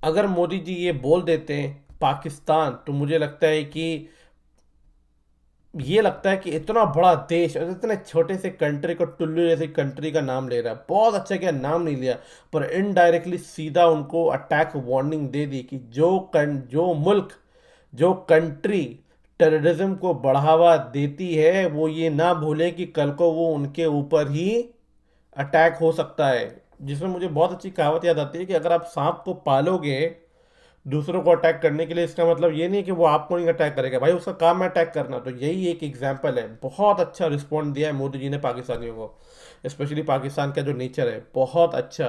अगर मोदी जी ये बोल देते हैं पाकिस्तान, तो मुझे लगता है कि इतना बड़ा देश और इतने छोटे से कंट्री को, टुल्लू जैसी कंट्री का नाम ले रहा है। बहुत अच्छा किया, नाम नहीं लिया, पर इनडायरेक्टली सीधा उनको अटैक वार्निंग दे दी कि जो मुल्क, जो कंट्री टेररिज्म को बढ़ावा देती है, वो ये ना भूले कि कल को वो उनके ऊपर ही अटैक हो सकता है। जिसमें मुझे बहुत अच्छी कहावत याद आती है कि अगर आप सांप को पालोगे दूसरों को अटैक करने के लिए, इसका मतलब ये नहीं है कि वो आपको नहीं अटैक करेगा, भाई उसका काम है अटैक करना। तो यही एक एग्जाम्पल है। बहुत अच्छा रिस्पॉन्ड दिया है मोदी जी ने पाकिस्तानियों को, स्पेशली पाकिस्तान का जो नेचर है बहुत अच्छा।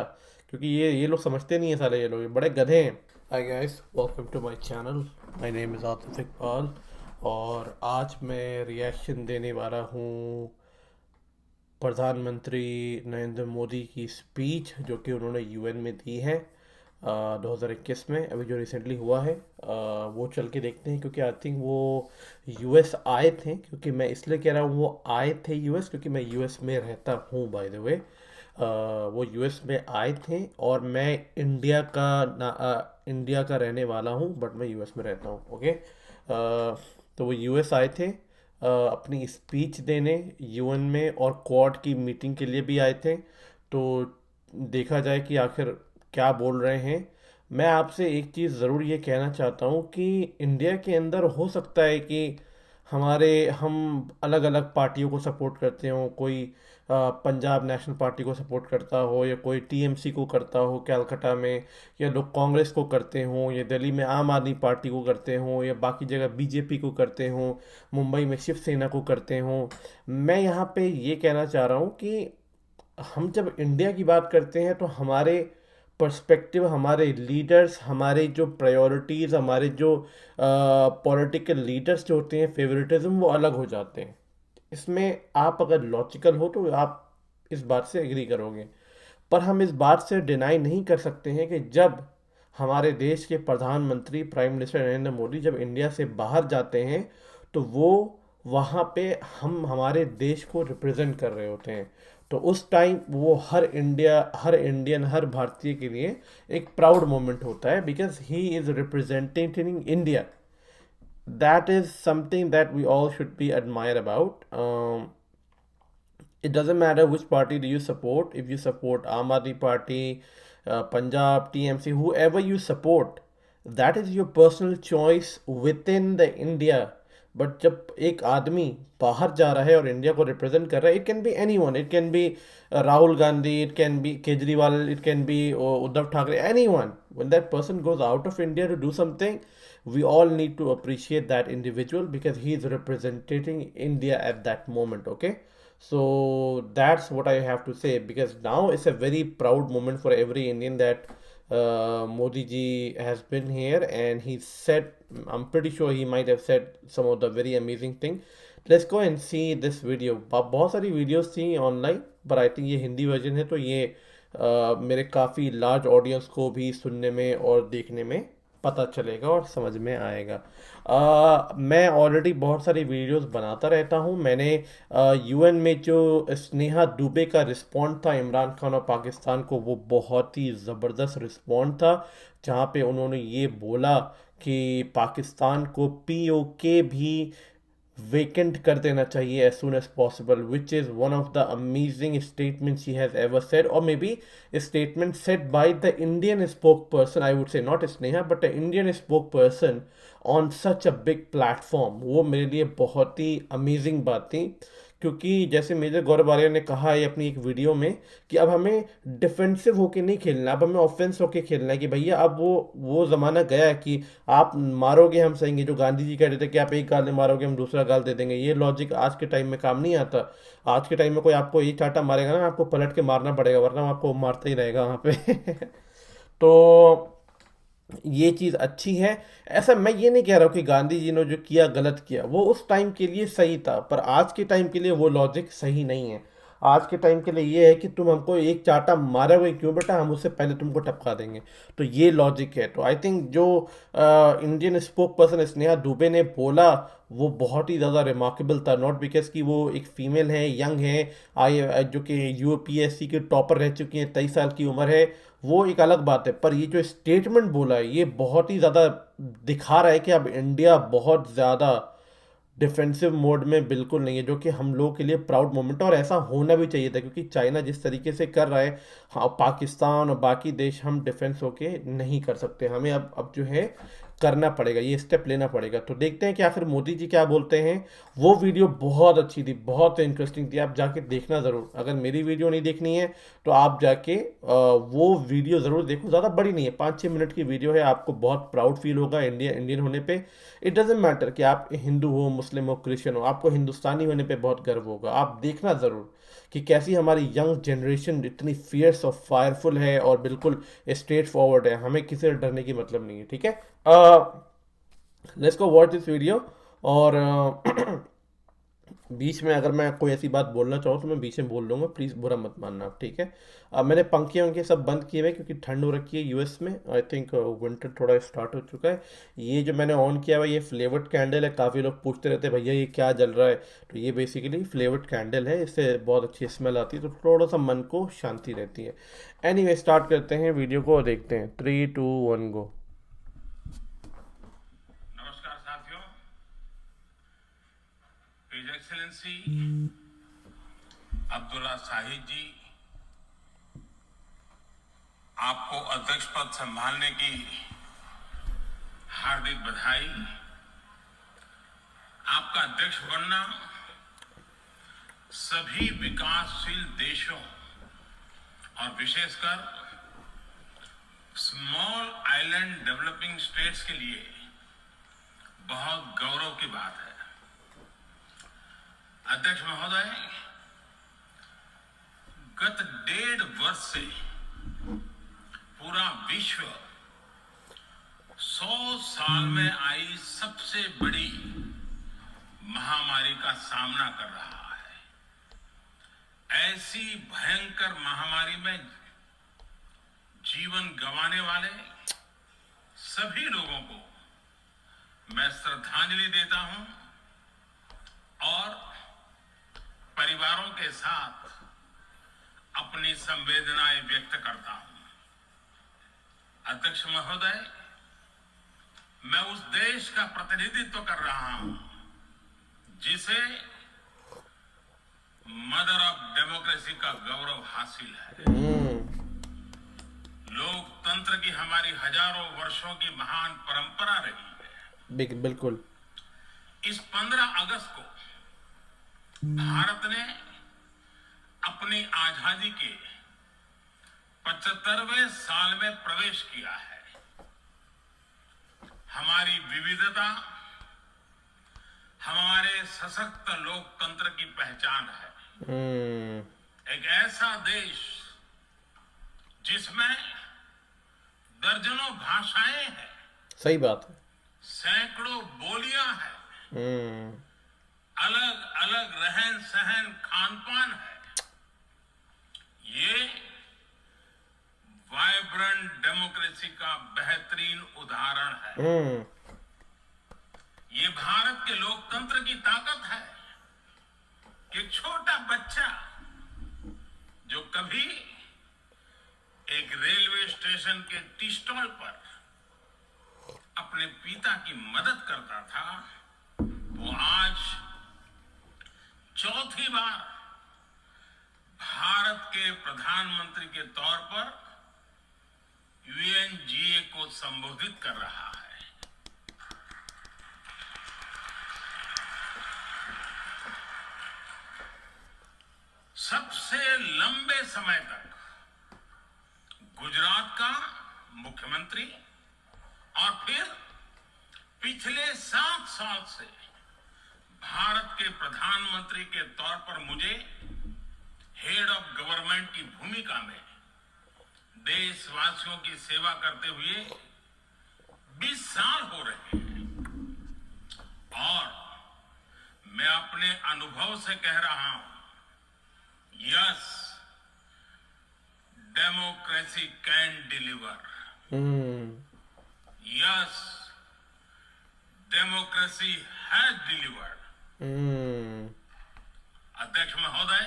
क्योंकि ये लोग समझते नहीं है साले, ये लोग ये बड़े गधे हैं। Hi guys, welcome to my channel. My name is Atif Iqbal, और आज मैं रिएक्शन देने वाला हूँ प्रधानमंत्री नरेंद्र मोदी की स्पीच जो कि उन्होंने यूएन में दी है 2021 में, अभी जो रिसेंटली हुआ है। वो चल के देखते हैं, क्योंकि आई थिंक वो यूएस आए थे। क्योंकि मैं इसलिए कह रहा हूँ वो आए थे यूएस, क्योंकि मैं यूएस में रहता हूँ बाय द वे। वो यूएस में आए थे, और मैं इंडिया का रहने वाला हूँ, बट मैं यूएस में रहता हूँ। ओके। तो वो यूएस आए थे अपनी स्पीच देने यूएन में, और क्वाड की मीटिंग के लिए भी आए थे। तो देखा जाए कि आखिर क्या बोल रहे हैं। मैं आपसे एक चीज़ ज़रूर ये कहना चाहता हूँ कि इंडिया के अंदर हो सकता है कि हम अलग अलग पार्टियों को सपोर्ट करते हो। कोई पंजाब नेशनल पार्टी को सपोर्ट करता हो, या कोई टीएमसी को करता हो कैलकाटा में, या लोग कांग्रेस को करते हों, या दिल्ली में आम आदमी पार्टी को करते हों, या बाकी जगह बीजेपी को करते हों, मुंबई में शिवसेना को करते हों। मैं यहाँ पे ये कहना चाह रहा हूँ कि हम जब इंडिया की बात करते हैं तो हमारे पर्सपेक्टिव, हमारे लीडर्स, हमारे जो प्रायोरिटीज़, हमारे जो पॉलिटिकल लीडर्स जो होते हैं, फेवरेटिज्म वो अलग हो जाते हैं। इसमें आप अगर लॉजिकल हो तो आप इस बात से एग्री करोगे। पर हम इस बात से डिनाई नहीं कर सकते हैं कि जब हमारे देश के प्रधानमंत्री प्राइम मिनिस्टर नरेंद्र मोदी जब इंडिया से बाहर जाते हैं, तो वो वहाँ पे हम हमारे देश को रिप्रेजेंट कर रहे होते हैं। तो उस टाइम वो हर इंडियन, हर भारतीय के लिए एक प्राउड मोमेंट होता है, because he is representing India. That is something that we all should be admire about. It doesn't matter which party do you support. If you support Aam Aadmi Party, Punjab, TMC, whoever you support, that is your personal choice within the India. But जब एक आदमी बाहर जा रहा है और India को represent कर रहा है, it can be any one, it can be Rahul Gandhi, it can be Kejriwal, it can be Uddhav Thackeray, any one. when that person goes out of India to do something, we all need to appreciate that individual because he is representing India at that moment. Okay, so that's what I have to say, because now it's a very proud moment for every Indian that Modi ji has been here, and he said, I'm pretty sure he might have said some of the very amazing thing. Let's go and see this video. बहुत सारी videos थी online, पर I think ये Hindi version है, तो ये मेरे काफ़ी लार्ज ऑडियंस को भी सुनने में और देखने में पता चलेगा और समझ में आएगा। मैं ऑलरेडी बहुत सारी वीडियोस बनाता रहता हूँ। मैंने यूएन में जो स्नेहा दुबे का रिस्पॉन्ड था इमरान खान और पाकिस्तान को, वो बहुत ही ज़बरदस्त रिस्पॉन्ड था, जहाँ पे उन्होंने ये बोला कि पाकिस्तान को पीओके भी वेकेंट कर देना चाहिए as soon as possible, which is one of the amazing statements she has ever said, or maybe a statement said by the Indian spokesperson, I would say, not Sneha but an Indian spokesperson on such a big platform। वो मेरे लिए बहुत ही amazing बात थी, क्योंकि जैसे major गौरव आर्य ने कहा है अपनी एक वीडियो में कि अब हमें डिफेंसिव होके नहीं खेलना, अब हमें ऑफेंस होके खेलना है। कि भैया अब वो ज़माना गया है कि आप मारोगे हम सहेंगे। जो गांधी जी कह रहे थे कि आप एक गाल मारोगे हम दूसरा गाल दे देंगे, ये लॉजिक आज के टाइम में काम नहीं आता। आज के टाइम में कोई आपको एक चाटा मारेगा ना, आपको पलट के मारना पड़ेगा, वरना आपको मारता ही रहेगा वहाँ पे। तो ये चीज़ अच्छी है। ऐसा मैं ये नहीं कह रहा हूँ कि गांधी जी ने जो किया गलत किया, वो उस टाइम के लिए सही था, पर आज के टाइम के लिए वो लॉजिक सही नहीं है। आज के टाइम के लिए ये है कि तुम हमको एक चाटा मारे हुए क्यों बेटा, हम उससे पहले तुमको टपका देंगे। तो ये लॉजिक है। तो आई थिंक जो Indian spoke person Sneha Dubey ने बोला वो बहुत ही ज़्यादा रिमार्केबल था। नॉट बिकॉज कि वो एक फीमेल है, यंग है, आई जो कि यूपीएससी के टॉपर रह चुकी हैं, 23 साल की उम्र है, वो एक अलग बात है। पर ये जो स्टेटमेंट बोला है ये बहुत ही ज़्यादा दिखा रहा है कि अब इंडिया बहुत ज़्यादा डिफेंसिव मोड में बिल्कुल नहीं है, जो कि हम लोगों के लिए प्राउड मोमेंट है। और ऐसा होना भी चाहिए था, क्योंकि चाइना जिस तरीके से कर रहा है, हाँ, पाकिस्तान और बाकी देश हम डिफेंस होके नहीं कर सकते। हमें अब जो है करना पड़ेगा, ये स्टेप लेना पड़ेगा। तो देखते हैं कि आखिर मोदी जी क्या बोलते हैं। वो वीडियो बहुत अच्छी थी, बहुत इंटरेस्टिंग थी, आप जाके देखना ज़रूर। अगर मेरी वीडियो नहीं देखनी है तो आप जाके वो वीडियो ज़रूर देखो। ज़्यादा बड़ी नहीं है, 5-6 मिनट की वीडियो है। आपको बहुत प्राउड फील होगा इंडियन होने पे। इट डजेंट मैटर कि आप हिंदू हो, मुस्लिम हो, क्रिश्चियन हो, आपको हिंदुस्तानी होने पे बहुत गर्व होगा। आप देखना ज़रूर कि कैसी हमारी यंग जनरेशन इतनी फियर्स और फायरफुल है और बिल्कुल स्ट्रेट फॉरवर्ड है। हमें किसी से डरने की मतलब नहीं है, ठीक है। Let's go watch this video. और बीच में अगर मैं कोई ऐसी बात बोलना चाहूँ तो मैं बीच में बोल लूँगा, प्लीज़ बुरा मत मानना आप, ठीक है। मैंने पंखे वंखे सब बंद किए हुए हैं क्योंकि ठंड हो रखी है यूएस में। आई थिंक विंटर थोड़ा स्टार्ट हो चुका है। ये जो मैंने ऑन किया हुआ है ये फ्लेवर्ड कैंडल है। काफ़ी लोग पूछते रहते हैं भैया ये क्या जल रहा है, तो ये बेसिकली फ्लेवर्ड कैंडल है, इससे बहुत अच्छी स्मेल आती है, तो थोड़ा सा मन को शांति रहती है। एनीवे स्टार्ट करते हैं वीडियो को और देखते हैं। 3, 2, 1 गो। नमस्कार साथियों, हिज एक्सेलेंसी अब्दुल्ला शाहिद जी, आपको अध्यक्ष पद संभालने की हार्दिक बधाई। आपका अध्यक्ष बनना सभी विकासशील देशों और विशेषकर स्मॉल आइलैंड डेवलपिंग स्टेट्स के लिए बहुत गौरव की बात है। अध्यक्ष महोदय, गत 1.5 वर्ष से पूरा विश्व 100 साल में आई सबसे बड़ी महामारी का सामना कर रहा है। ऐसी भयंकर महामारी में जीवन गंवाने वाले सभी लोगों को मैं श्रद्धांजलि देता हूं और परिवारों के साथ अपनी संवेदनाएं व्यक्त करता हूं। अध्यक्ष महोदय, मैं उस देश का प्रतिनिधित्व कर रहा हूं जिसे मदर ऑफ डेमोक्रेसी का गौरव हासिल है। लोकतंत्र की हमारी हजारों वर्षों की महान परंपरा रही है। बिल्कुल। इस 15 अगस्त को भारत ने अपनी आजादी के 75वें साल में प्रवेश किया है। हमारी विविधता हमारे सशक्त लोकतंत्र की पहचान है। एक ऐसा देश जिसमें दर्जनों भाषाएं हैं, सही बात है, सैकड़ों बोलियां हैं, अलग अलग रहन सहन खान पान है। ये वाइब्रेंट डेमोक्रेसी का बेहतरीन उदाहरण है। ये भारत के लोकतंत्र की ताकत है कि एक छोटा बच्चा जो कभी एक रेलवे स्टेशन के टी स्टॉल पर अपने पिता की मदद करता था, वो आज चौथी बार भारत के प्रधानमंत्री के तौर पर यूएनजीए को संबोधित कर रहा है। सबसे लंबे समय तक गुजरात का मुख्यमंत्री और फिर पिछले 7 साल से भारत के प्रधानमंत्री के तौर पर मुझे हेड ऑफ गवर्नमेंट की भूमिका में देशवासियों की सेवा करते हुए 20 साल हो रहे हैं और मैं अपने अनुभव से कह रहा हूं, yes, democracy can deliver. Hmm. Yes, democracy has delivered. Hmm. अध्यक्ष महोदय,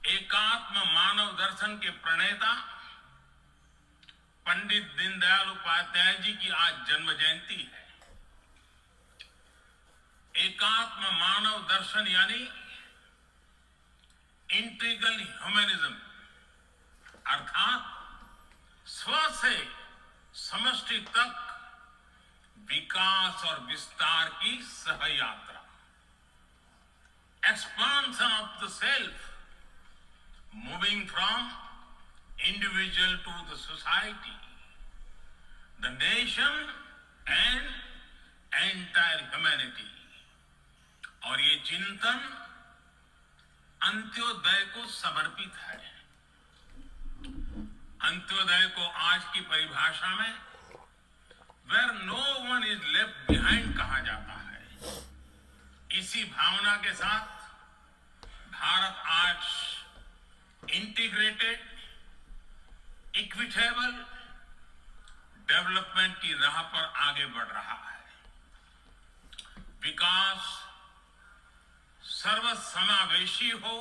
एकात्म मानव दर्शन के प्रणेता पंडित दीनदयाल उपाध्याय जी की आज जन्म जयंती है. एकात्म मानव दर्शन यानी इंटीग्रल ह्यूमनिज्म, अर्थात स्व से समष्टि तक विकास और विस्तार की सहयात्रा. Expansion of the self, moving from individual to the society, the nation and entire humanity. और ये चिंतन अंत्योदय को समर्पित है. अंत्योदय को आज की परिभाषा में where no one is left behind कहा जाता है. इसी भावना के साथ भारत आज इंटीग्रेटेड इक्विटेबल डेवलपमेंट की राह पर आगे बढ़ रहा है. विकास सर्वसमावेशी हो,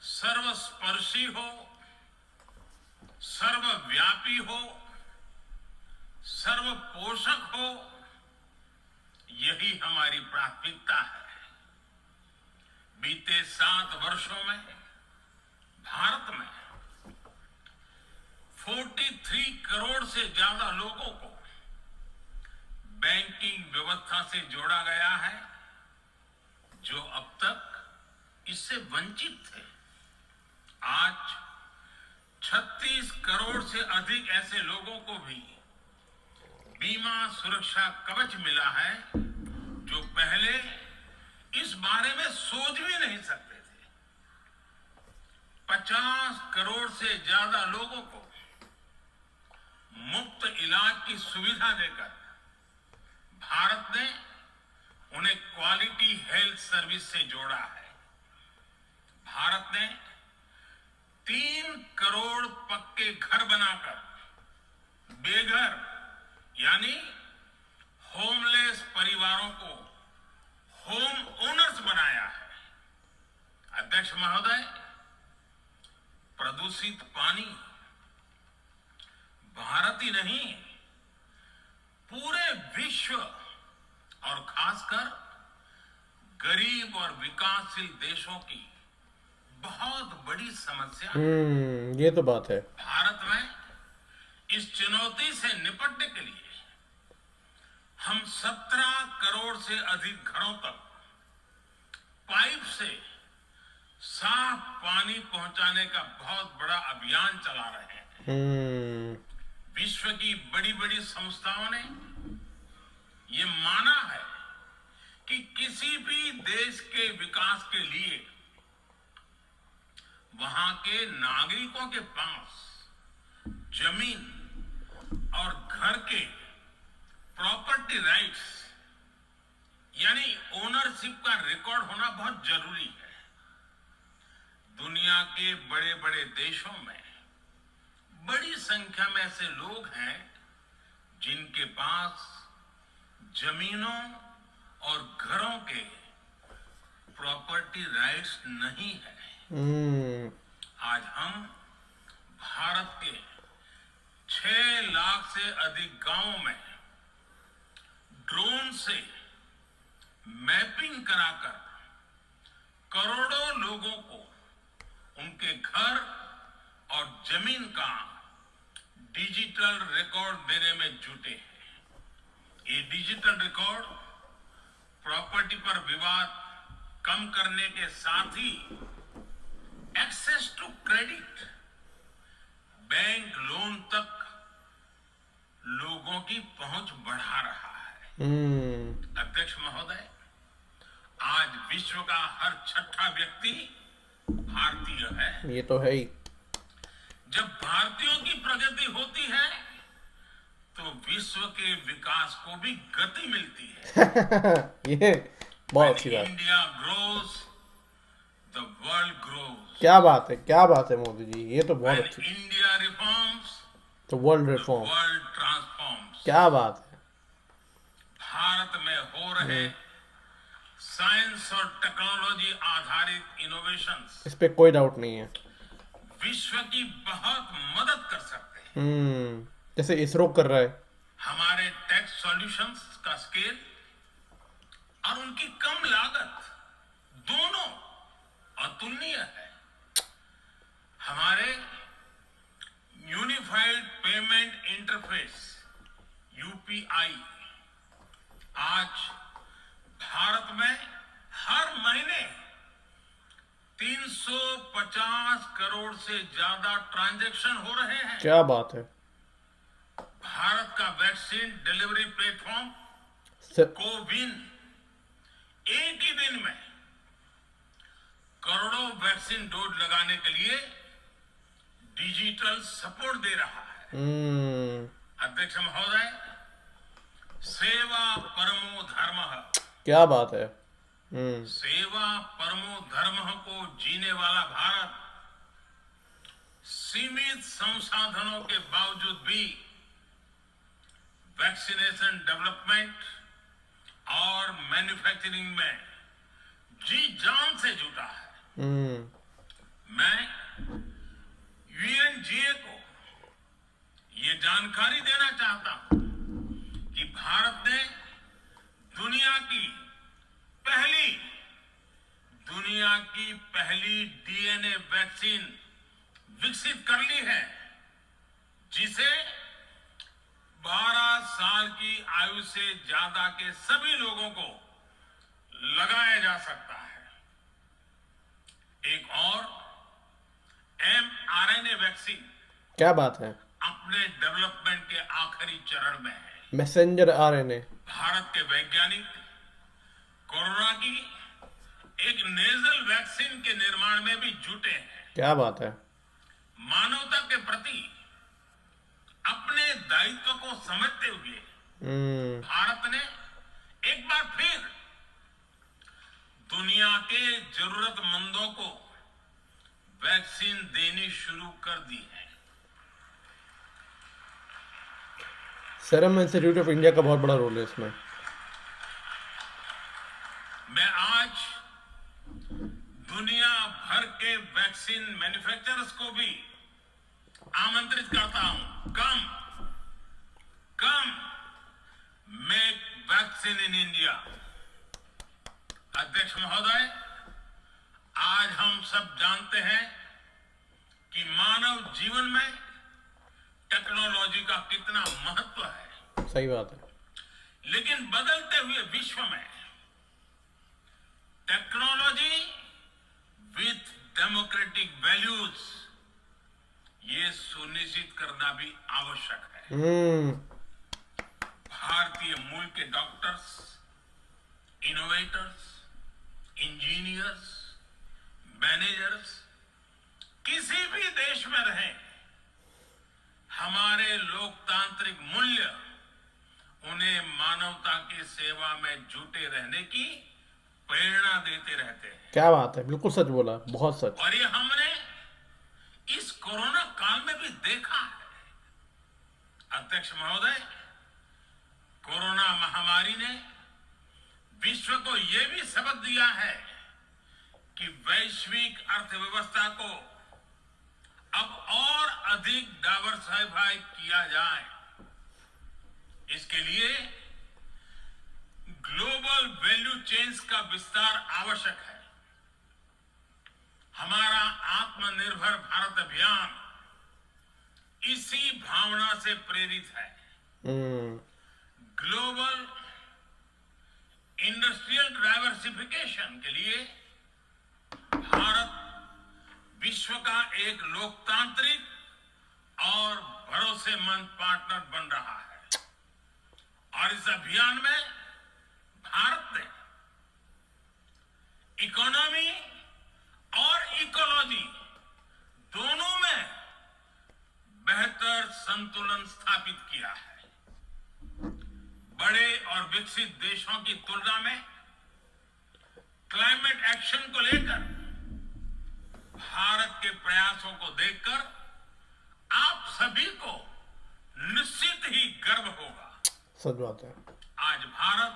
सर्वस्पर्शी हो, सर्वव्यापी हो, सर्वपोषक हो, यही हमारी प्राथमिकता है. बीते 7 वर्षों में भारत में 43 करोड़ से ज्यादा लोगों को बैंकिंग व्यवस्था से जोड़ा गया है, जो अब तक इससे वंचित थे. आज 36 करोड़ से अधिक ऐसे लोगों को भी बीमा सुरक्षा कवच मिला है, जो पहले इस बारे में सोच भी नहीं सकते थे. 50 करोड़ से ज्यादा लोगों को मुफ्त इलाज की सुविधा देकर भारत ने उन्हें क्वालिटी हेल्थ सर्विस से जोड़ा है. भारत ने 3 करोड़ पक्के घर बनाकर बेघर यानी होमलेस परिवारों को होम ओनर्स बनाया है. अध्यक्ष महोदय, प्रदूषित पानी भारत ही नहीं, पूरे विश्व और खासकर गरीब और विकासशील देशों की बहुत बड़ी समस्या है. ये तो बात है. भारत में इस चुनौती से निपटने के लिए हम 17 करोड़ से अधिक घरों तक पाइप से साफ पानी पहुंचाने का बहुत बड़ा अभियान चला रहे हैं. विश्व की बड़ी बड़ी संस्थाओं ने ये माना है कि किसी भी देश के विकास के लिए वहां के नागरिकों के पास जमीन और घर के प्रॉपर्टी राइट्स यानी ओनरशिप का रिकॉर्ड होना बहुत जरूरी है. दुनिया के बड़े बड़े देशों में बड़ी संख्या में ऐसे लोग हैं जिनके पास जमीनों और घरों के प्रॉपर्टी राइट्स नहीं है. आज हम भारत के 6 लाख से अधिक गांवों में ड्रोन से मैपिंग कराकर करोड़ों लोगों को उनके घर और जमीन का डिजिटल रिकॉर्ड देने में जुटे हैं. ये डिजिटल रिकॉर्ड प्रॉपर्टी पर विवाद कम करने के साथ ही access to credit, bank loan तक लोगों की पहुंच बढ़ा रहा है. अध्यक्ष महोदय, आज विश्व का हर 6ठा व्यक्ति भारतीय है. ये तो है ही. जब भारतीयों की प्रगति होती है तो विश्व के विकास को भी गति मिलती है. ये बहुत अच्छी बात. India grows, the world grows. क्या बात है मोदी जी, ये तो बहुत When अच्छी। India reforms, तो world the reform, world transforms. क्या बात है। भारत में हो रहे साइंस और टेक्नोलॉजी आधारित इनोवेशंस इस पे कोई डाउट नहीं है। विश्व की बहुत मदद कर सकते हैं। जैसे इसरो कर रहा है। हमारे टेक सॉल्यूशंस का स्केल और उनकी कम लागत दोनों अतुलनीय है। हमारे यूनिफाइड पेमेंट इंटरफेस यूपीआई आज भारत में हर महीने 350 करोड़ से ज्यादा ट्रांजैक्शन हो रहे हैं। क्या बात है। भारत का वैक्सीन डिलीवरी प्लेटफॉर्म स- कोविन एक ही दिन में करोड़ों वैक्सीन डोज लगाने के लिए डिजिटल सपोर्ट दे रहा है। अध्यक्ष महोदय, सेवा परमो धर्मः, क्या बात है। सेवा परमो धर्मः को जीने वाला भारत सीमित संसाधनों के बावजूद भी वैक्सीनेशन डेवलपमेंट और मैन्युफैक्चरिंग में जी जान से जुटा है। मैं यूएनजीए को ये जानकारी देना चाहता हूं कि भारत ने दुनिया की पहली डीएनए वैक्सीन विकसित कर ली है, जिसे 12 साल की आयु से ज्यादा के सभी लोगों को लगाया जा सकता है। एक और mRNA वैक्सीन, क्या बात है। अपने डेवलपमेंट के आखिरी चरण में है। Messenger RNA. भारत के वैज्ञानिक कोरोना की एक नेजल वैक्सीन के निर्माण में भी जुटे हैं। क्या बात है। मानवता के प्रति अपने दायित्व को समझते हुए भारत ने एक बार फिर दुनिया के जरूरतमंदों को वैक्सीन देनी शुरू कर दी है। सीरम इंस्टीट्यूट ऑफ इंडिया का बहुत बड़ा रोल है इसमें। मैं आज दुनिया भर के वैक्सीन मैन्युफैक्चरर्स को भी आमंत्रित करता हूं, कम मेक वैक्सीन इन इंडिया। अध्यक्ष महोदय, आज हम सब जानते हैं कि मानव जीवन में टेक्नोलॉजी का कितना महत्व है। सही बात है। लेकिन बदलते हुए विश्व में टेक्नोलॉजी विथ डेमोक्रेटिक वैल्यूज, ये सुनिश्चित करना भी आवश्यक है। भारतीय मूल के डॉक्टर्स, इनोवेटर्स, इंजीनियर्स, मैनेजर्स किसी भी देश में रहें, हमारे लोकतांत्रिक मूल्य उन्हें मानवता की सेवा में जुटे रहने की प्रेरणा देते रहते हैं। क्या बात है, बिल्कुल सच बोला, बहुत सच। और ये हमने इस कोरोना काल में भी देखा है। अध्यक्ष महोदय, कोरोना महामारी ने विश्व को यह भी सबक दिया है कि वैश्विक अर्थव्यवस्था को अब और अधिक डाइवर्सिफाई किया जाए। इसके लिए ग्लोबल वैल्यू चेन्स का विस्तार आवश्यक है। हमारा आत्मनिर्भर भारत अभियान इसी भावना से प्रेरित है। ग्लोबल इंडस्ट्रियल डाइवर्सिफिकेशन के लिए भारत विश्व का एक लोकतांत्रिक और भरोसेमंद पार्टनर बन रहा है। और इस अभियान में भारत ने इकोनॉमी और इकोलॉजी दोनों में बेहतर संतुलन स्थापित किया है। बड़े और विकसित देशों की तुलना में क्लाइमेट एक्शन को लेकर भारत के प्रयासों को देखकर आप सभी को निश्चित ही गर्व होगा। सच बात है। आज भारत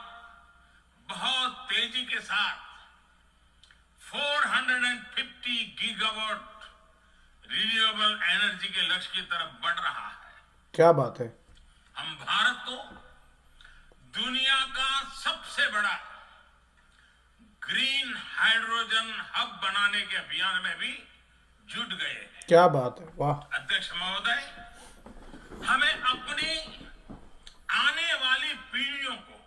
बहुत तेजी के साथ 450 गीगावाट रिन्यूएबल एनर्जी के लक्ष्य की तरफ बढ़ रहा है। क्या बात है। हम भारत को दुनिया का सबसे बड़ा ग्रीन हाइड्रोजन हब बनाने के अभियान में भी जुट गए हैं। क्या बात है, वाह। अध्यक्ष महोदय, हमें अपनी आने वाली पीढ़ियों को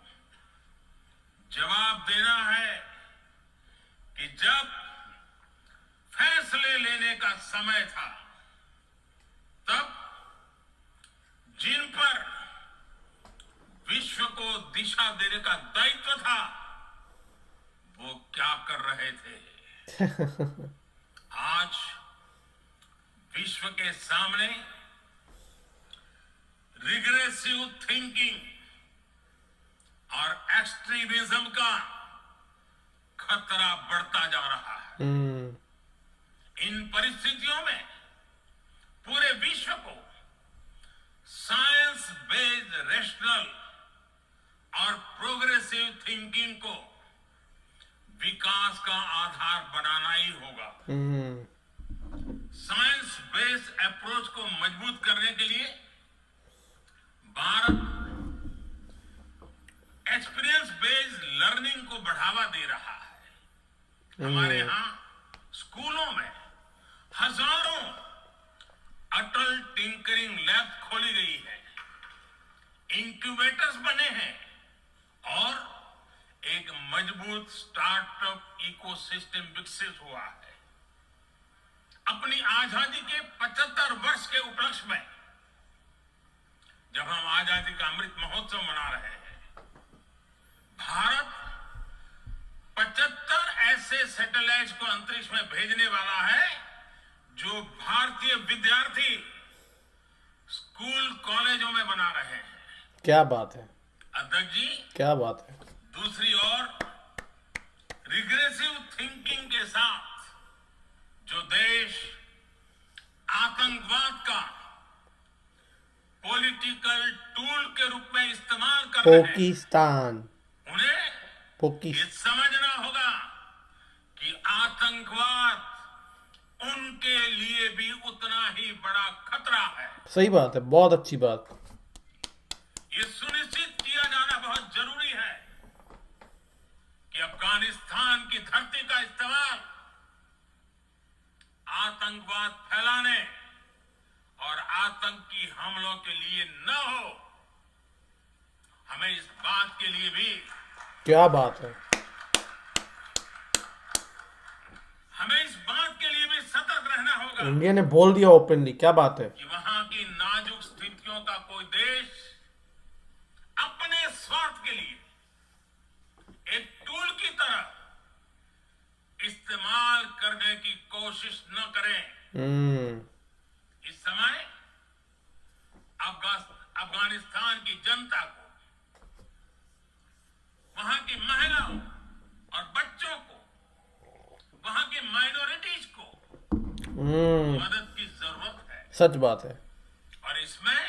जवाब देना है कि जब फैसले लेने का समय था तब जिन पर विश्व को दिशा देने का दायित्व था वो क्या कर रहे थे। आज विश्व के सामने रिग्रेसिव थिंकिंग और एक्सट्रीमिज्म का खतरा बढ़ता जा रहा है। इन परिस्थितियों में पूरे विश्व को साइंस बेस्ड रेशनल और प्रोग्रेसिव थिंकिंग को विकास का आधार बनाना ही होगा। साइंस बेस्ड अप्रोच को मजबूत करने के लिए भारत एक्सपीरियंस बेस्ड लर्निंग को बढ़ावा दे रहा है। हमारे यहाँ स्कूलों में हजारों अटल टिंकरिंग लैब खोली गई है, इंक्यूबेटर्स बने हैं और एक मजबूत स्टार्टअप इकोसिस्टम विकसित हुआ है। अपनी आजादी के 75 वर्ष के उपलक्ष्य में जब हम आजादी का अमृत महोत्सव मना रहे हैं, भारत 75 ऐसे सैटेलाइट्स को अंतरिक्ष में भेजने वाला है जो भारतीय विद्यार्थी स्कूल कॉलेजों में बना रहे हैं। क्या बात है अध्यक्ष जी, क्या बात है। दूसरी ओर रिग्रेसिव थिंकिंग के साथ जो देश आतंकवाद का पॉलिटिकल टूल के रूप में इस्तेमाल कर रहे हैं, पाकिस्तान, उन्हें ये समझना होगा कि आतंकवाद उनके लिए भी उतना ही बड़ा खतरा है। सही बात है, बहुत अच्छी बात। ये सुनिश्चित किया जाना बहुत जरूरी है कि अफगानिस्तान की धरती का इस्तेमाल आतंकवाद फैलाने और आतंकी हमलों के लिए न हो। हमें इस बात के लिए भी, क्या बात है, हमें इस बात के लिए भी सतर्क रहना होगा। इंडिया ने बोल दिया ओपनली, क्या बात है। कि वहां की नाजुक स्थितियों का कोई देश अपने स्वार्थ के लिए एक टूल की तरह इस्तेमाल करने की कोशिश न करें। इस समय अफगानिस्तान की जनता को, वहां की महिलाओं और बच्चों को, वहां की माइनॉरिटीज को मदद की जरूरत है। सच बात है। और इसमें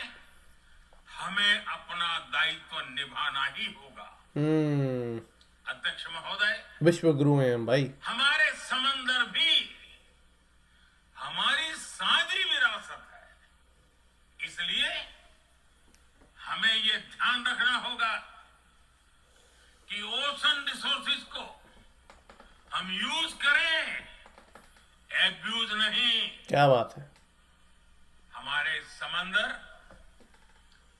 हमें अपना दायित्व निभाना ही होगा। अध्यक्ष महोदय, विश्व गुरु हैं हम भाई। हमारे समंदर भी हमारी साझी विरासत है। इसलिए हमें यह ध्यान रखना होगा कि ओशन रिसोर्सेज को हम यूज करें, एब्यूज नहीं। क्या बात है। हमारे समंदर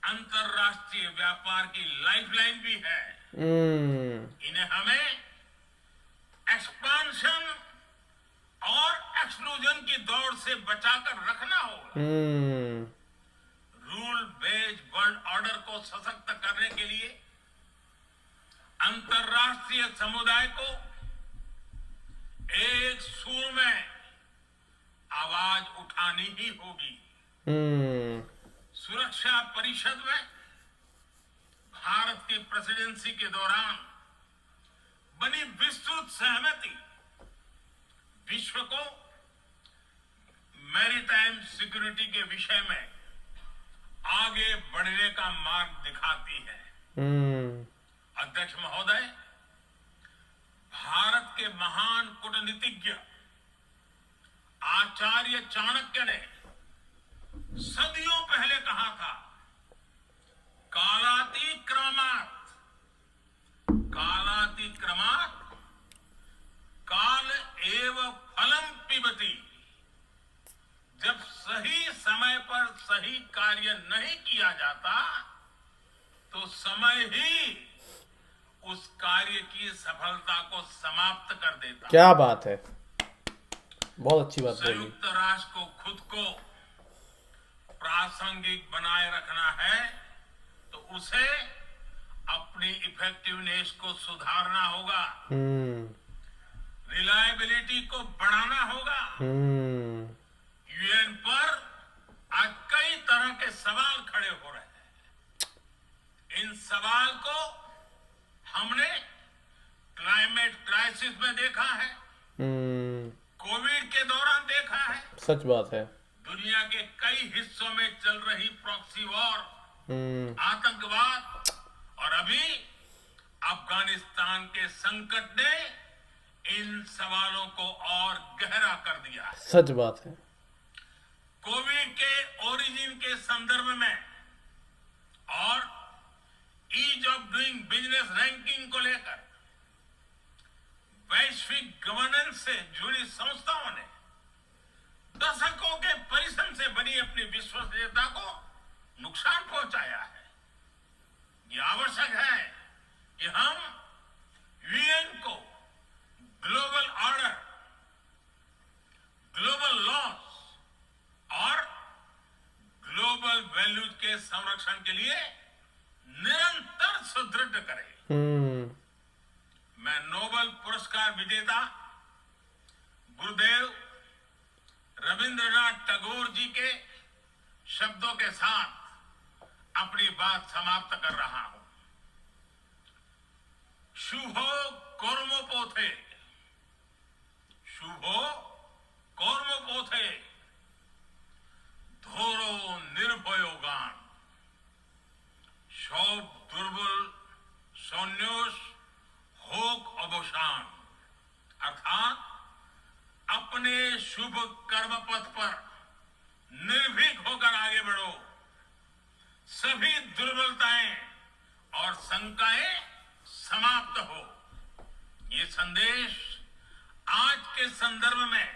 अंतरराष्ट्रीय व्यापार की लाइफलाइन भी है। इन्हें हमें एक्सपांशन और एक्सक्लूजन की दौड़ से बचाकर रखना होगा। रूल बेस्ड वर्ल्ड ऑर्डर को सशक्त करने के लिए अंतरराष्ट्रीय समुदाय को एक सुर में आवाज उठानी ही होगी। सुरक्षा परिषद में भारत की प्रेसिडेंसी के दौरान बनी विस्तृत सहमति विश्व को मैरीटाइम सिक्योरिटी के विषय में आगे बढ़ने का मार्ग दिखाती है। अध्यक्ष महोदय, भारत के महान कूटनीतिज्ञ आचार्य चाणक्य ने सदियों पहले कहा था, कालातिक्रमात् काल एव फलम पिबती। जब सही समय पर सही कार्य नहीं किया जाता तो समय ही उस कार्य की सफलता को समाप्त कर देता। क्या बात है, बहुत अच्छी बात बोली। संयुक्त राष्ट्र को खुद को प्रासंगिक बनाए रखना है तो उसे अपनी इफेक्टिवनेस को सुधारना होगा, रिलायबिलिटी को बढ़ाना होगा। यूएन पर आज कई तरह के सवाल खड़े हो रहे हैं। इन सवाल को हमने क्लाइमेट क्राइसिस में देखा है, कोविड के दौरान देखा है, सच बात है। दुनिया के कई हिस्सों में चल रही प्रॉक्सी वॉर, आतंकवाद और अभी अफगानिस्तान के संकट ने इन सवालों को और गहरा कर दिया है। सच बात है। कोविड के ओरिजिन के संदर्भ में और ease of doing business ranking को लेकर वैश्विक गवर्नेंस से जुड़ी संस्थाओं ने दशकों के परिश्रम से बनी अपनी विश्वसनीयता को नुकसान पहुंचाया है। यह आवश्यक है कि हम यूएन को ग्लोबल ऑर्डर, ग्लोबल लॉस और ग्लोबल वैल्यूज के संरक्षण के लिए निरंतर सुदृढ़ करें। मैं नोबेल पुरस्कार विजेता गुरुदेव रविंद्रनाथ टैगोर जी के शब्दों के साथ अपनी बात समाप्त कर रहा हूं। शुभो कर्मोपोथे, शुभो कर्मोपोथे, धोरो निर्भयोगान, सौभ दुर्बल सौन्योष होक अवसान। अर्थात अपने शुभ कर्म पथ पर निर्भीक होकर आगे बढ़ो, सभी दुर्बलताएं और शंकाएं समाप्त हो। ये संदेश आज के संदर्भ में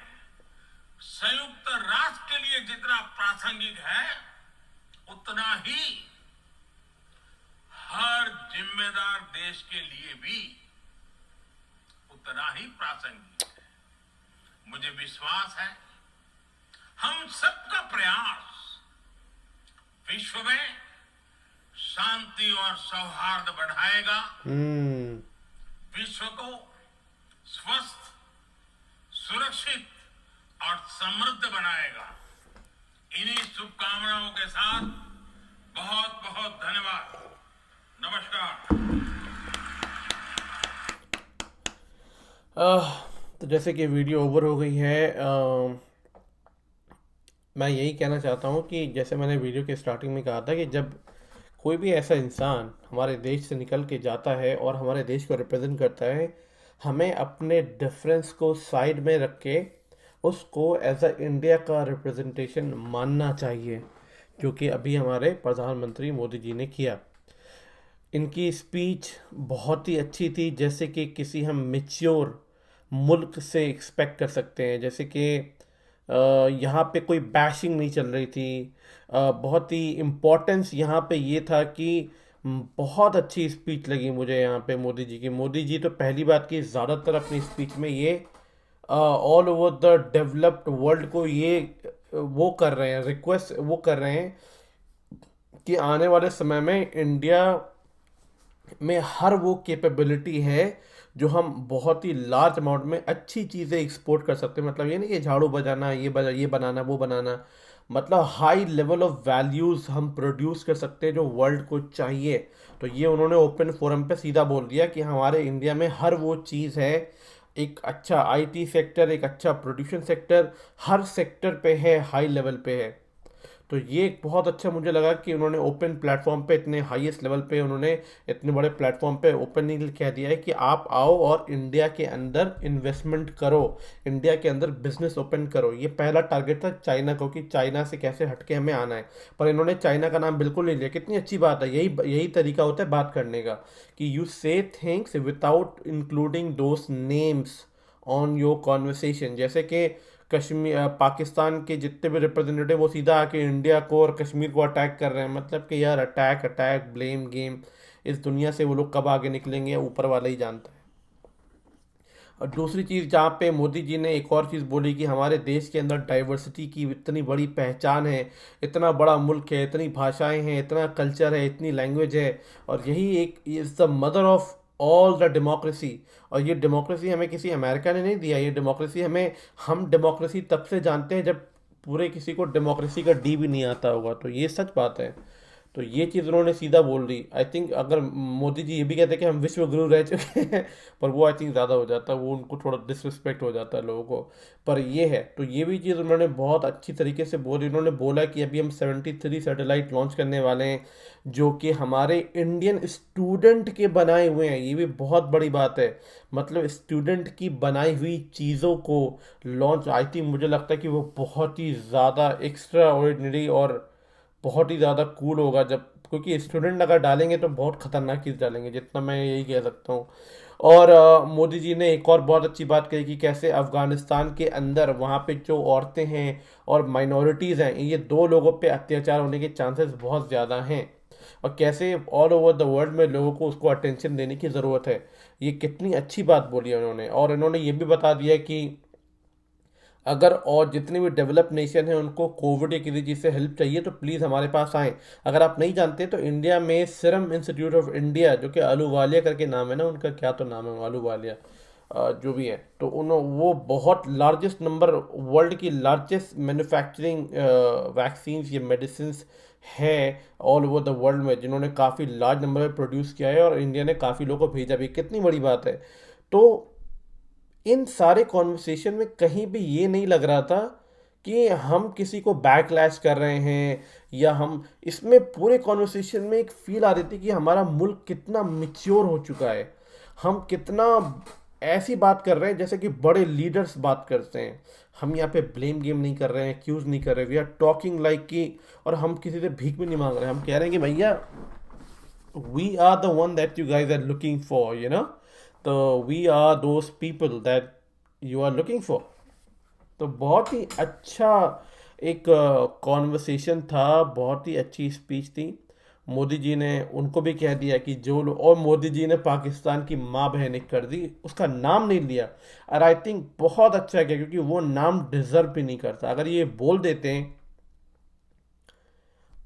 संयुक्त राष्ट्र के लिए जितना प्रासंगिक है उतना ही हर जिम्मेदार देश के लिए भी उतना ही प्रासंगिक है। मुझे विश्वास है हम सबका प्रयास विश्व में शांति और सौहार्द बढ़ाएगा, विश्व को स्वस्थ, सुरक्षित और समृद्ध बनाएगा। इन्हीं शुभकामनाओं के साथ बहुत बहुत धन्यवाद। नमस्कार। तो जैसे कि वीडियो ओवर हो गई है, मैं यही कहना चाहता हूँ कि जैसे मैंने वीडियो के स्टार्टिंग में कहा था कि जब कोई भी ऐसा इंसान हमारे देश से निकल के जाता है और हमारे देश को रिप्रेजेंट करता है, हमें अपने डिफरेंस को साइड में रख के उसको एज अ इंडिया का रिप्रेजेंटेशन मानना चाहिए, जो कि अभी हमारे प्रधानमंत्री मोदी जी ने किया। इनकी स्पीच बहुत ही अच्छी थी, जैसे कि किसी हम मैच्योर मुल्क से एक्सपेक्ट कर सकते हैं। जैसे कि यहाँ पे कोई बैशिंग नहीं चल रही थी। बहुत ही इम्पोर्टेंस यहाँ पे ये था कि बहुत अच्छी स्पीच लगी मुझे यहाँ पे मोदी जी की। मोदी जी तो पहली बात की ज़्यादातर अपनी स्पीच में ये all over the developed world को ये वो कर रहे हैं, रिक्वेस्ट वो कर रहे हैं कि आने वाले समय में इंडिया में हर वो कैपेबिलिटी है जो हम बहुत ही लार्ज अमाउंट में अच्छी चीज़ें एक्सपोर्ट कर सकते हैं। मतलब ये नहीं कि झाड़ू बजाना, ये बनाना, वो बनाना, मतलब हाई लेवल ऑफ वैल्यूज़ हम प्रोड्यूस कर सकते हैं जो वर्ल्ड को चाहिए। तो ये उन्होंने ओपन फोरम पे सीधा बोल दिया कि हमारे इंडिया में हर वो चीज़ है एक अच्छा आईटी सेक्टर, एक अच्छा प्रोडक्शन सेक्टर, हर सेक्टर पे है, हाई लेवल पे है। तो ये एक बहुत अच्छा मुझे लगा कि उन्होंने ओपन प्लेटफॉर्म पे, इतने हाईएस्ट लेवल पे उन्होंने इतने बड़े प्लेटफॉर्म पे ओपनली कह दिया है कि आप आओ और इंडिया के अंदर इन्वेस्टमेंट करो, इंडिया के अंदर बिजनेस ओपन करो। ये पहला टारगेट था चाइना को कि चाइना से कैसे हटके हमें आना है, पर इन्होंने चाइना का नाम बिल्कुल नहीं लिया। कितनी अच्छी बात है, यही यही तरीका होता है बात करने का, कि यू से things without including those names on your conversation. जैसे कि कश्मीर, पाकिस्तान के जितने भी रिप्रेजेंटेटिव वो सीधा आके इंडिया को और कश्मीर को अटैक कर रहे हैं। मतलब कि यार, अटैक अटैक ब्लेम गेम, इस दुनिया से वो लोग कब आगे निकलेंगे ऊपर वाला ही जानता है। और दूसरी चीज़ जहाँ पे मोदी जी ने एक और चीज़ बोली कि हमारे देश के अंदर डाइवर्सिटी की इतनी बड़ी पहचान है, इतना बड़ा मुल्क है, इतनी भाषाएं हैं, इतना कल्चर है, इतनी लैंग्वेज है, और यही एक is the mother of all the democracy. और ये डेमोक्रेसी हमें किसी अमेरिका ने नहीं दिया, ये डेमोक्रेसी हमें, हम डेमोक्रेसी तब से जानते हैं जब पूरे किसी को डेमोक्रेसी का डी भी नहीं आता होगा। तो ये सच बात है। तो ये चीज़ उन्होंने सीधा बोल दी। आई थिंक अगर मोदी जी ये भी कहते कि हम विश्व गुरु रह चुके हैं, पर वो आई थिंक ज़्यादा हो जाता है, वो उनको थोड़ा डिसरिस्पेक्ट हो जाता है लोगों को। पर ये है, तो ये भी चीज़ उन्होंने बहुत अच्छी तरीके से बोली। उन्होंने बोला कि अभी हम 73 सैटेलाइट लॉन्च करने वाले हैं, जो कि हमारे इंडियन स्टूडेंट के बनाए हुए हैं। ये भी बहुत बड़ी बात है, मतलब स्टूडेंट की बनाई हुई चीज़ों को लॉन्च, आई थिंक मुझे लगता है कि वो बहुत ही ज़्यादा एक्स्ट्रा ऑर्डिनरी और बहुत ही ज़्यादा कूल होगा। जब, क्योंकि स्टूडेंट अगर डालेंगे तो बहुत खतरनाक चीज़ डालेंगे, जितना मैं यही कह सकता हूँ। और मोदी जी ने एक और बहुत अच्छी बात कही कि कैसे अफ़गानिस्तान के अंदर वहाँ पे जो औरतें हैं और माइनॉरिटीज़ हैं, ये दो लोगों पे अत्याचार होने के चांसेस बहुत ज़्यादा हैं, और कैसे ऑल ओवर द वर्ल्ड में लोगों को उसको अटेंशन देने की ज़रूरत है। ये कितनी अच्छी बात बोली है उन्होंने। और इन्होंने ये भी बता दिया कि अगर और जितने भी डेवलप नेशन हैं उनको कोविड या किसी चीज़ से हेल्प चाहिए तो प्लीज़ हमारे पास आएँ। अगर आप नहीं जानते तो इंडिया में सीरम इंस्टीट्यूट ऑफ इंडिया, जो कि अहलूवालिया करके नाम है ना उनका, क्या तो नाम है अहलूवालिया, जो भी है, तो उन वो बहुत लार्जेस्ट नंबर, वर्ल्ड की लार्जेस्ट मैन्युफैक्चरिंग वैक्सीन्स या मेडिसिन है ऑल ओवर द वर्ल्ड में, जिन्होंने काफ़ी लार्ज नंबर में प्रोड्यूस किया है और इंडिया ने काफ़ी लोगों को भेजा भी। कितनी बड़ी बात है। तो इन सारे कॉन्वर्सेशन में कहीं भी ये नहीं लग रहा था कि हम किसी को बैकलैश कर रहे हैं, या हम, इसमें पूरे कॉन्वर्सेशन में एक फील आ रही थी कि हमारा मुल्क कितना मिच्योर हो चुका है, हम कितना ऐसी बात कर रहे हैं जैसे कि बड़े लीडर्स बात करते हैं। हम यहाँ पे ब्लेम गेम नहीं कर रहे हैं, एक्यूज नहीं कर रहे, वी आर टॉकिंग लाइक कि, और हम किसी से भीख भी नहीं मांग रहे हैं, हम कह रहे हैं कि भैया, we are the one that you guys are looking for, you know, तो we are those people that you are looking for। तो बहुत ही अच्छा एक कॉन्वर्सेशन था, बहुत ही अच्छी स्पीच थी। मोदी जी ने उनको भी कह दिया कि जो लोग, और मोदी जी ने पाकिस्तान की माँ बहन एक कर दी, उसका नाम नहीं लिया। और आई थिंक बहुत अच्छा किया, क्योंकि वो नाम डिजर्व भी नहीं करता। अगर ये बोल देते हैं,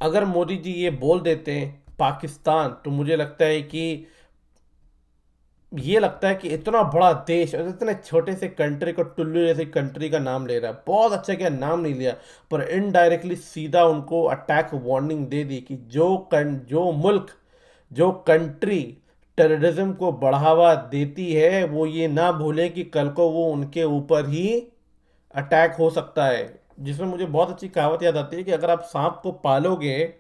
अगर मोदी जी ये बोल देते हैं पाकिस्तान, तो मुझे लगता है कि, ये लगता है कि इतना बड़ा देश और इतने छोटे से कंट्री को, टुल्लू जैसे कंट्री का नाम ले रहा है। बहुत अच्छा किया, नाम नहीं लिया, पर इनडायरेक्टली सीधा उनको अटैक वार्निंग दे दी कि जो मुल्क, जो कंट्री टेररिज्म को बढ़ावा देती है, वो ये ना भूले कि कल को वो उनके ऊपर ही अटैक हो सकता है। जिसमें मुझे बहुत अच्छी कहावत याद आती है कि अगर आप सांप को पालोगे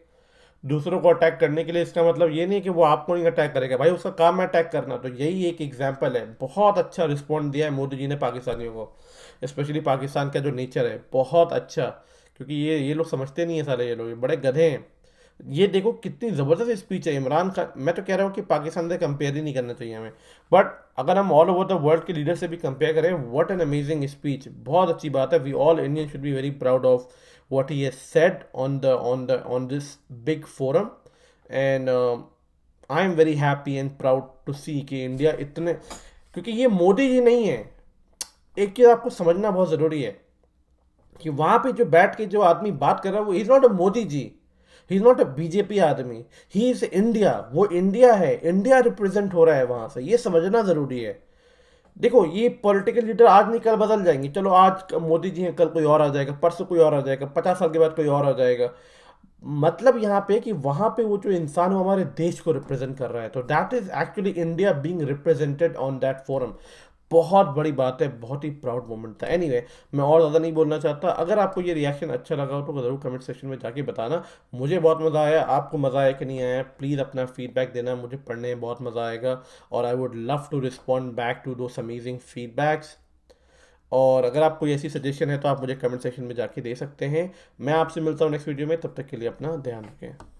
दूसरों को अटैक करने के लिए, इसका मतलब ये नहीं कि वो आपको नहीं अटैक करेगा, भाई उसका काम है अटैक करना। तो यही एक एग्जाम्पल है। बहुत अच्छा रिस्पॉन्ड दिया है मोदी जी ने पाकिस्तानियों को, स्पेशली पाकिस्तान का जो नेचर है बहुत अच्छा। क्योंकि ये लोग समझते नहीं है सारे, ये लोग ये बड़े गधे हैं। ये देखो कितनी ज़बरदस्त स्पीच है इमरान खान। मैं तो कह रहा हूँ कि पाकिस्तान से कंपेयर ही नहीं करना चाहिए हमें, बट अगर हम ऑल ओवर द वर्ल्ड के लीडर से भी कंपेयर करें, व्हाट एन अमेजिंग स्पीच, बहुत अच्छी बात है। We all Indian should be very proud of what he has said on this big forum, and I am very happy and proud to see कि India इतने, क्योंकि ये मोदी जी नहीं है। एक चीज़ आपको समझना बहुत ज़रूरी है कि वहाँ पे जो बैठ के जो आदमी बात कर रहा है, वो is not a Modi ji, he is not a BJP आदमी, ही इज़ इंडिया। वो इंडिया है, इंडिया रिप्रेजेंट हो रहा है वहाँ से, ये समझना ज़रूरी है। देखो, ये पॉलिटिकल लीडर आज नहीं कल बदल जाएंगे। चलो आज मोदी जी हैं, कल कोई और आ जाएगा, परसों कोई और आ जाएगा, 50 साल के बाद कोई और आ जाएगा। मतलब यहाँ पे कि वहाँ पे वो जो इंसान वो हमारे देश को रिप्रेजेंट कर रहा है, तो that is actually India being represented on that forum. बहुत बड़ी बात है, बहुत ही प्राउड मोमेंट था। एनीवे मैं और ज़्यादा नहीं बोलना चाहता। अगर आपको ये रिएक्शन अच्छा लगा हो तो ज़रूर कमेंट सेक्शन में जाके बताना। मुझे बहुत मज़ा आया, आपको मज़ा आया कि नहीं आया, प्लीज़ अपना फीडबैक देना, मुझे पढ़ने में बहुत मज़ा आएगा और I would love to respond back to those amazing feedbacks. और अगर आपको कोई ऐसी सजेशन है तो आप मुझे कमेंट सेक्शन में जाके दे सकते हैं। मैं आपसे मिलता हूँ नेक्स्ट वीडियो में, तब तक के लिए अपना ध्यान रखें।